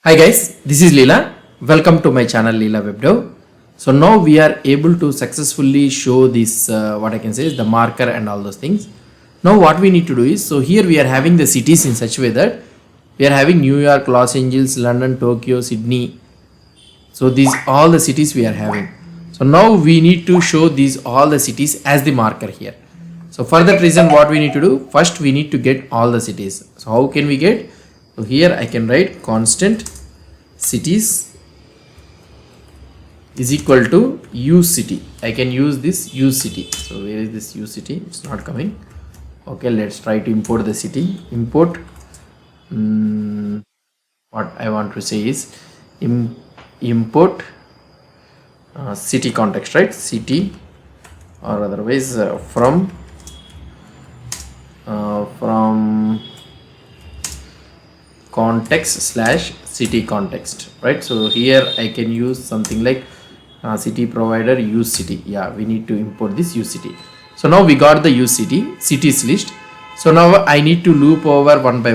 Hi guys, this is Leela. Welcome to my channel Leela WebDev. So now we are able to successfully show this what I can say is the marker and all those things. Now what we need to do is, so here we are having the cities in such a way that we are having New York, Los Angeles, London, Tokyo, Sydney. So these all the cities we are having. So now we need to show these all the cities as the marker here. So for that reason what we need to do, first we need to get all the cities. So how can we get? So here I can write constant cities is equal to u city. I can use this u city. So where is this u city? It's not coming. Okay, let's try to import the city. Import what I want to say is import city context, right? City, or otherwise from context slash city context, right? So here I can use something like city provider use city. Yeah, we need to import this use city. So now we got the use city cities list. So now I need to loop over one by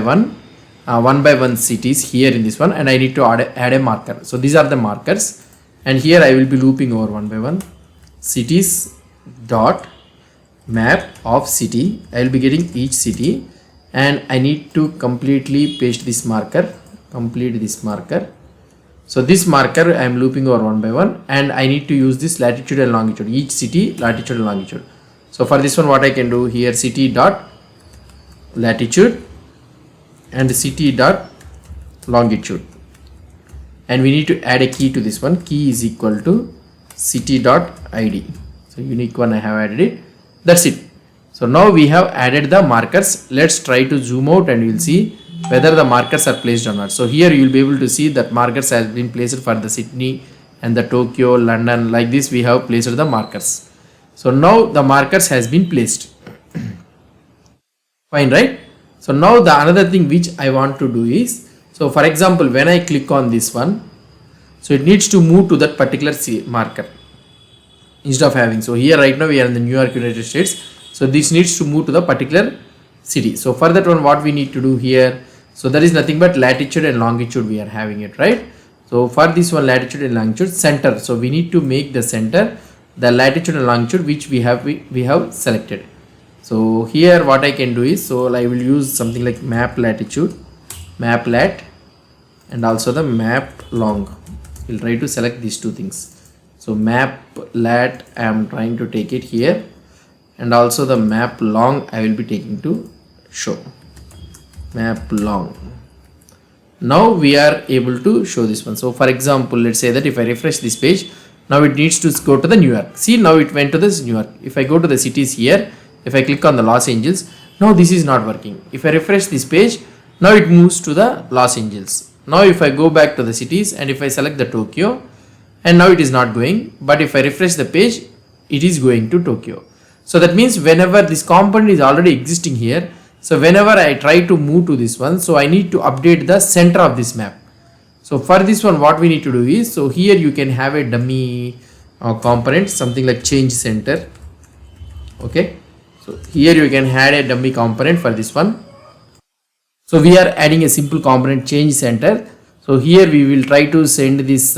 one cities here in this one, and I need to add a marker. So these are the markers, and here I will be looping over one by one cities dot map of city. I will be getting each city, and I need to completely paste this marker, complete this marker. So this marker I am looping over one by one, and I need to use this latitude and longitude, each city latitude and longitude. So for this one what I can do here, city dot latitude and city dot longitude, and we need to add a key to this one. Key is equal to city dot id. So unique one I have added it. That's it. So now we have added the markers. Let's try to zoom out and you will see whether the markers are placed or not. So here you will be able to see that markers has been placed for the Sydney and the Tokyo, London. Like this we have placed the markers. So now the markers has been placed. Fine, right? So now the another thing which I want to do is, so for example when I click on this one, so it needs to move to that particular marker instead of having. So here right now we are in the New York, United States. So this needs to move to the particular city. So for that one what we need to do here, so that is nothing but latitude and longitude we are having it, right? So for this one latitude and longitude center, so we need to make the center the latitude and longitude which we have selected. So here what I can do is, so I will use something like map latitude, map lat, and also the map long. We'll try to select these two things. So map lat I am trying to take it here, and also the map long I will be taking to show map long. Now we are able to show this one. So for example, let's say that if I refresh this page, now it needs to go to the New York. See, now it went to this New York. If I go to the cities here, if I click on the Los Angeles, now this is not working. If I refresh this page, now it moves to the Los Angeles. Now if I go back to the cities and if I select the Tokyo, and now it is not going, but if I refresh the page, it is going to Tokyo. So that means whenever this component is already existing here, so whenever I try to move to this one, so I need to update the center of this map. So for this one what we need to do is, so here you can have a dummy component, something like change center. Okay, so here you can add a dummy component for this one. So we are adding a simple component change center. So here we will try to send this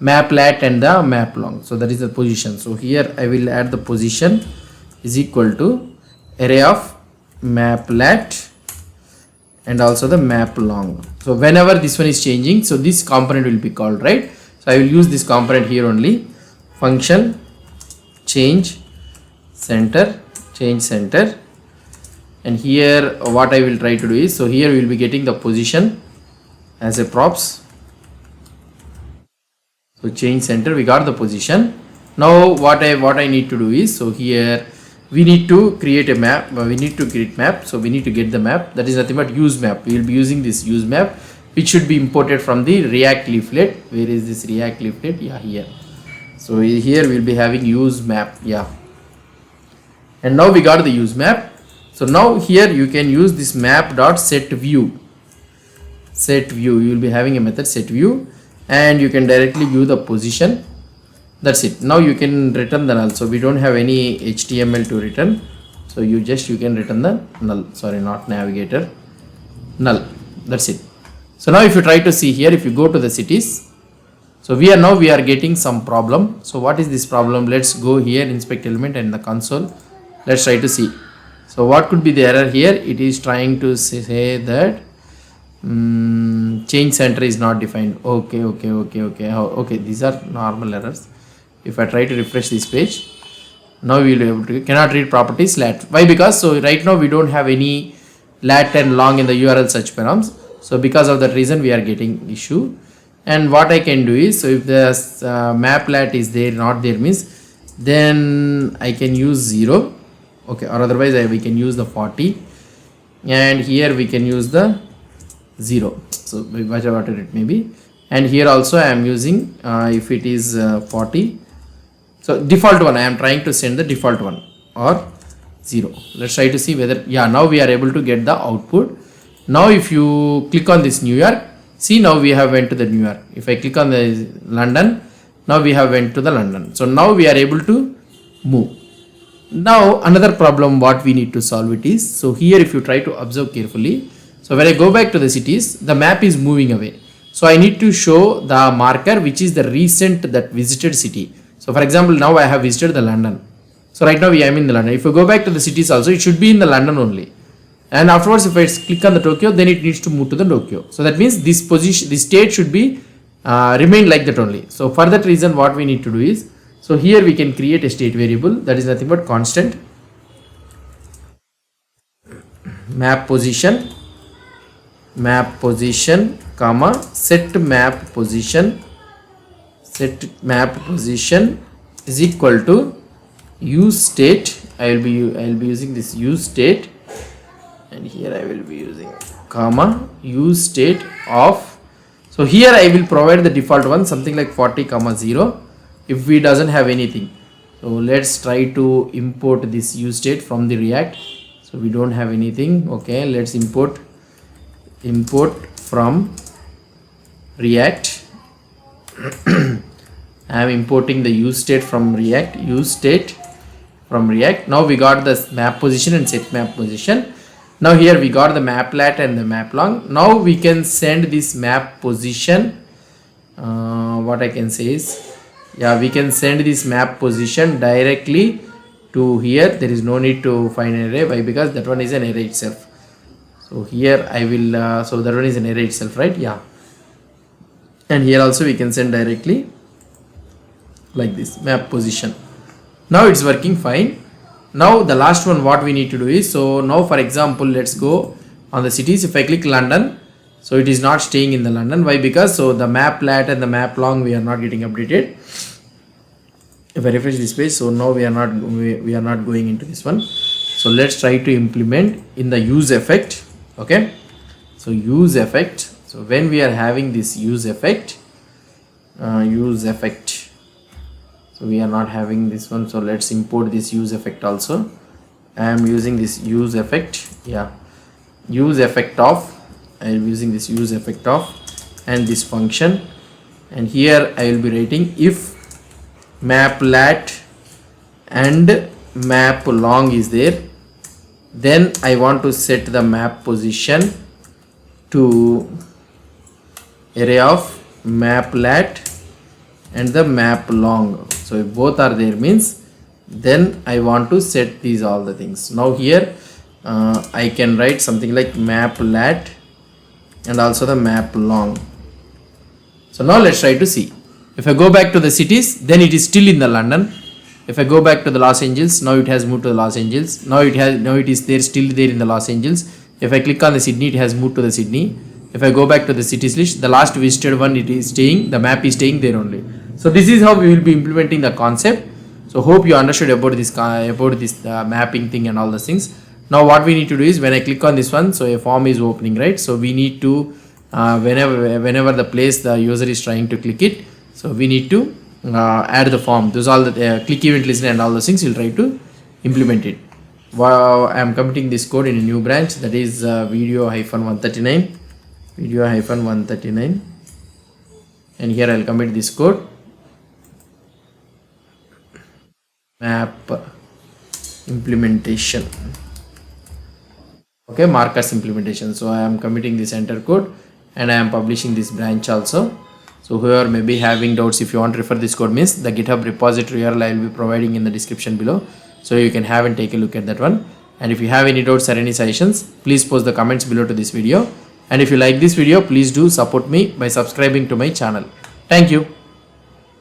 map lat and the map long. So that is the position. So here I will add the position is equal to array of map lat and also the map long. So whenever this one is changing, so this component will be called, right? So I will use this component here only, function change center, and here what I will try to do is, so here we will be getting the position as a props. So change center, we got the position. Now what I need to do is, so here we need to create a map. We need to create map. So we need to get the map. That is nothing but use map. We will be using this use map, which should be imported from the React leaflet. Where is this React leaflet? Yeah, here. So here we will be having use map. Yeah. And now we got the use map. So now here you can use this map dot set view. Set view. You will be having a method set view, and you can directly view the position. That's it. Now you can return the null. So we don't have any HTML to return. So you can return the null. Sorry, not navigator, null. That's it. So now if you try to see here, if you go to the cities, so we are getting some problem. So what is this problem? Let's go here, inspect element and the console. Let's try to see. So what could be the error here? It is trying to say that change center is not defined. Okay. These are normal errors. If I try to refresh this page, now we will be able to cannot read properties lat. Why? Because so right now we don't have any lat and long in the URL search params. So because of that reason we are getting issue. And what I can do is, so if the map lat is there, not there means, then I can use 0. Okay, or otherwise we can use the 40, and here we can use the 0. So whatever it may be, and here also I am using if it is 40. So default one I am trying to send the default one or 0. Let's try to see whether, yeah, now we are able to get the output. Now if you click on this New York, see now we have went to the New York. If I click on the London, now we have went to the London. So now we are able to move. Now another problem what we need to solve it is, so here if you try to observe carefully, so when I go back to the cities, the map is moving away. So I need to show the marker which is the recent that visited city. So for example, now I have visited the London. So right now I am in the London. If you go back to the cities also, it should be in the London only. And afterwards, if I click on the Tokyo, then it needs to move to the Tokyo. So that means this position, this state should be remain like that only. So for that reason, what we need to do is, so here we can create a state variable that is nothing but constant map position, comma set map position is equal to use state. I will be using this use state, and here I will be using comma use state of. So here I will provide the default one, something like 40 comma 0 if we doesn't have anything. So let's try to import this use state from the React. So we don't have anything. Okay, let's import from React. I am importing the use state from React. Now we got the map position and set map position. Now here we got the map lat and the map long. Now we can send this map position. What I can say is, yeah, we can send this map position directly to here. There is no need to find an array. Why? Because that one is an array itself. So here I will, so that one is an array itself, right? Yeah. And here also we can send directly like this map position. Now it's working fine. Now the last one what we need to do is, so now for example, let's go on the cities. If I click London, so it is not staying in the London. Why? Because so the map lat and the map long we are not getting updated. If I refresh this page, so now we are not going into this one. So let's try to implement in the use effect. Okay, so use effect. So when we are having this use effect, so we are not having this one. So let's import this use effect also. I am using this use effect. Yeah, use effect of. I am using this use effect of and this function. And here I will be writing if map lat and map long is there, then I want to set the map position to array of map lat and the map long. So if both are there means, then I want to set these all the things. Now here I can write something like map lat and also the map long. So now let's try to see. If I go back to the cities, then it is still in the London. If I go back to the Los Angeles, now it has moved to the Los Angeles. Now it is there, still there in the Los Angeles. If I click on the Sydney, it has moved to the Sydney. If I go back to the cities list, the last visited one, it is staying, the map is staying there only. So this is how we will be implementing the concept. So hope you understood about this mapping thing and all those things. Now what we need to do is, when I click on this one, so a form is opening, right? So we need to whenever the place the user is trying to click it, so we need to add the form. Those all the click event listener and all those things, we'll try to implement it. Wow, I am committing this code in a new branch, that is video-139, and here I'll commit this code, map implementation. Okay, markers implementation. So I am committing this enter code, and I am publishing this branch also. So whoever may be having doubts, if you want to refer this code means the GitHub repository URL I will be providing in the description below. So you can have and take a look at that one. And if you have any doubts or any suggestions, please post the comments below to this video. And if you like this video, please do support me by subscribing to my channel. Thank you.